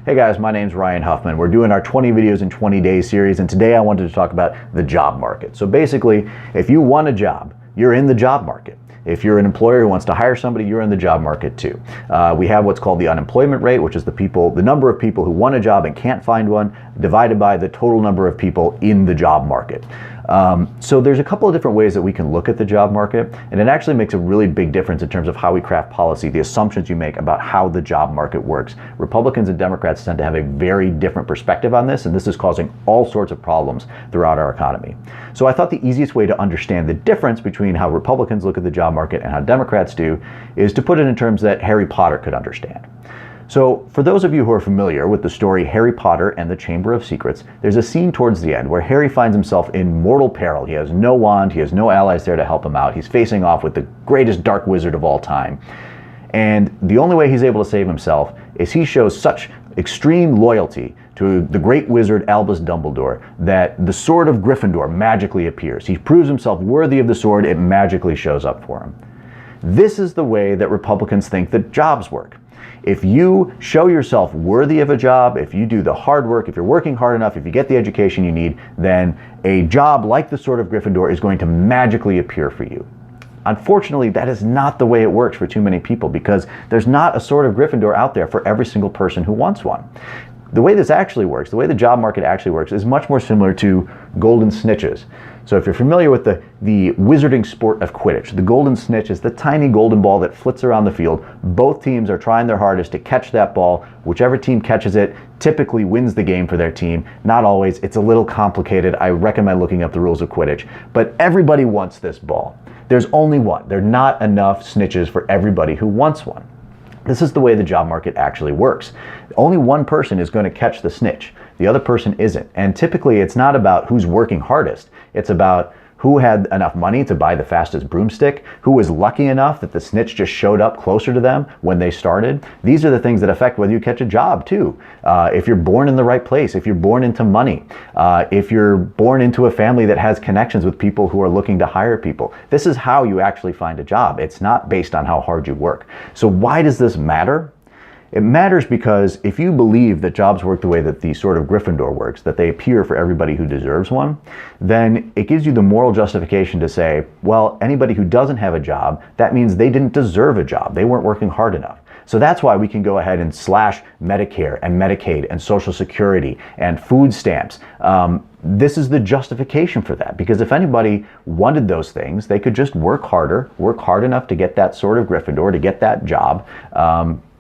Hey guys, my name's Ryan Huffman. We're doing our 20 videos in 20 days series, and today I wanted to talk about the job market. So basically, if you want a job, you're in the job market. If you're an employer who wants to hire somebody, you're in the job market too. We have what's called the unemployment rate, which is the number of people who want a job and can't find one, divided by the total number of people in the job market. So there's a couple of different ways that we can look at the job market, and it actually makes a really big difference in terms of how we craft policy, the assumptions you make about how the job market works. Republicans and Democrats tend to have a very different perspective on this, and this is causing all sorts of problems throughout our economy. So I thought the easiest way to understand the difference between how Republicans look at the job market and how Democrats do is to put it in terms that Harry Potter could understand. So for those of you who are familiar with the story Harry Potter and the Chamber of Secrets, there's a scene towards the end where Harry finds himself in mortal peril. He has no wand, he has no allies there to help him out. He's facing off with the greatest dark wizard of all time. And the only way he's able to save himself is he shows such extreme loyalty to the great wizard Albus Dumbledore that the Sword of Gryffindor magically appears. He proves himself worthy of the sword, it magically shows up for him. This is the way that Republicans think that jobs work. If you show yourself worthy of a job, if you do the hard work, if you're working hard enough, if you get the education you need, then a job like the Sword of Gryffindor is going to magically appear for you. Unfortunately, that is not the way it works for too many people, because there's not a Sword of Gryffindor out there for every single person who wants one. The way this actually works, the way the job market actually works, is much more similar to Golden Snitches. So if you're familiar with the wizarding sport of Quidditch, the Golden Snitch is the tiny golden ball that flits around the field. Both teams are trying their hardest to catch that ball. Whichever team catches it typically wins the game for their team. Not always. It's a little complicated. I recommend looking up the rules of Quidditch. But everybody wants this ball. There's only one. There are not enough snitches for everybody who wants one. This is the way the job market actually works. Only one person is going to catch the snitch. The other person isn't. And typically it's not about who's working hardest. It's about who had enough money to buy the fastest broomstick, who was lucky enough that the snitch just showed up closer to them when they started. These are the things that affect whether you catch a job too. If you're born in the right place, if you're born into money, if you're born into a family that has connections with people who are looking to hire people. This is how you actually find a job. It's not based on how hard you work. So why does this matter? It matters because if you believe that jobs work the way that the Sword of Gryffindor works, that they appear for everybody who deserves one, then it gives you the moral justification to say, well, anybody who doesn't have a job, that means they didn't deserve a job. They weren't working hard enough. So that's why we can go ahead and slash Medicare and Medicaid and Social Security and food stamps. This is the justification for that, because if anybody wanted those things, they could just work harder, work hard enough to get that Sword of Gryffindor, to get that job,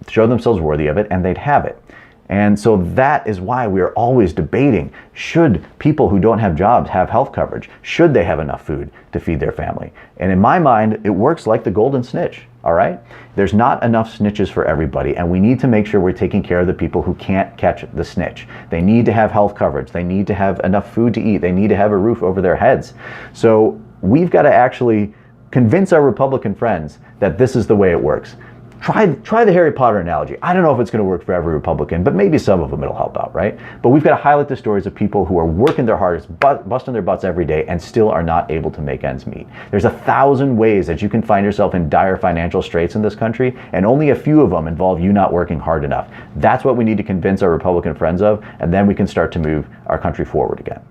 show themselves worthy of it, and they'd have it. And so that is why we are always debating, should people who don't have jobs have health coverage? Should they have enough food to feed their family? And in my mind, it works like the Golden Snitch, all right? There's not enough snitches for everybody, and we need to make sure we're taking care of the people who can't catch the snitch. They need to have health coverage. They need to have enough food to eat. They need to have a roof over their heads. So we've got to actually convince our Republican friends that this is the way it works. Try the Harry Potter analogy. I don't know if it's going to work for every Republican, but maybe some of them it'll help out, right? But we've got to highlight the stories of people who are working their hardest, busting their butts every day, and still are not able to make ends meet. There's 1,000 ways that you can find yourself in dire financial straits in this country, and only a few of them involve you not working hard enough. That's what we need to convince our Republican friends of, and then we can start to move our country forward again.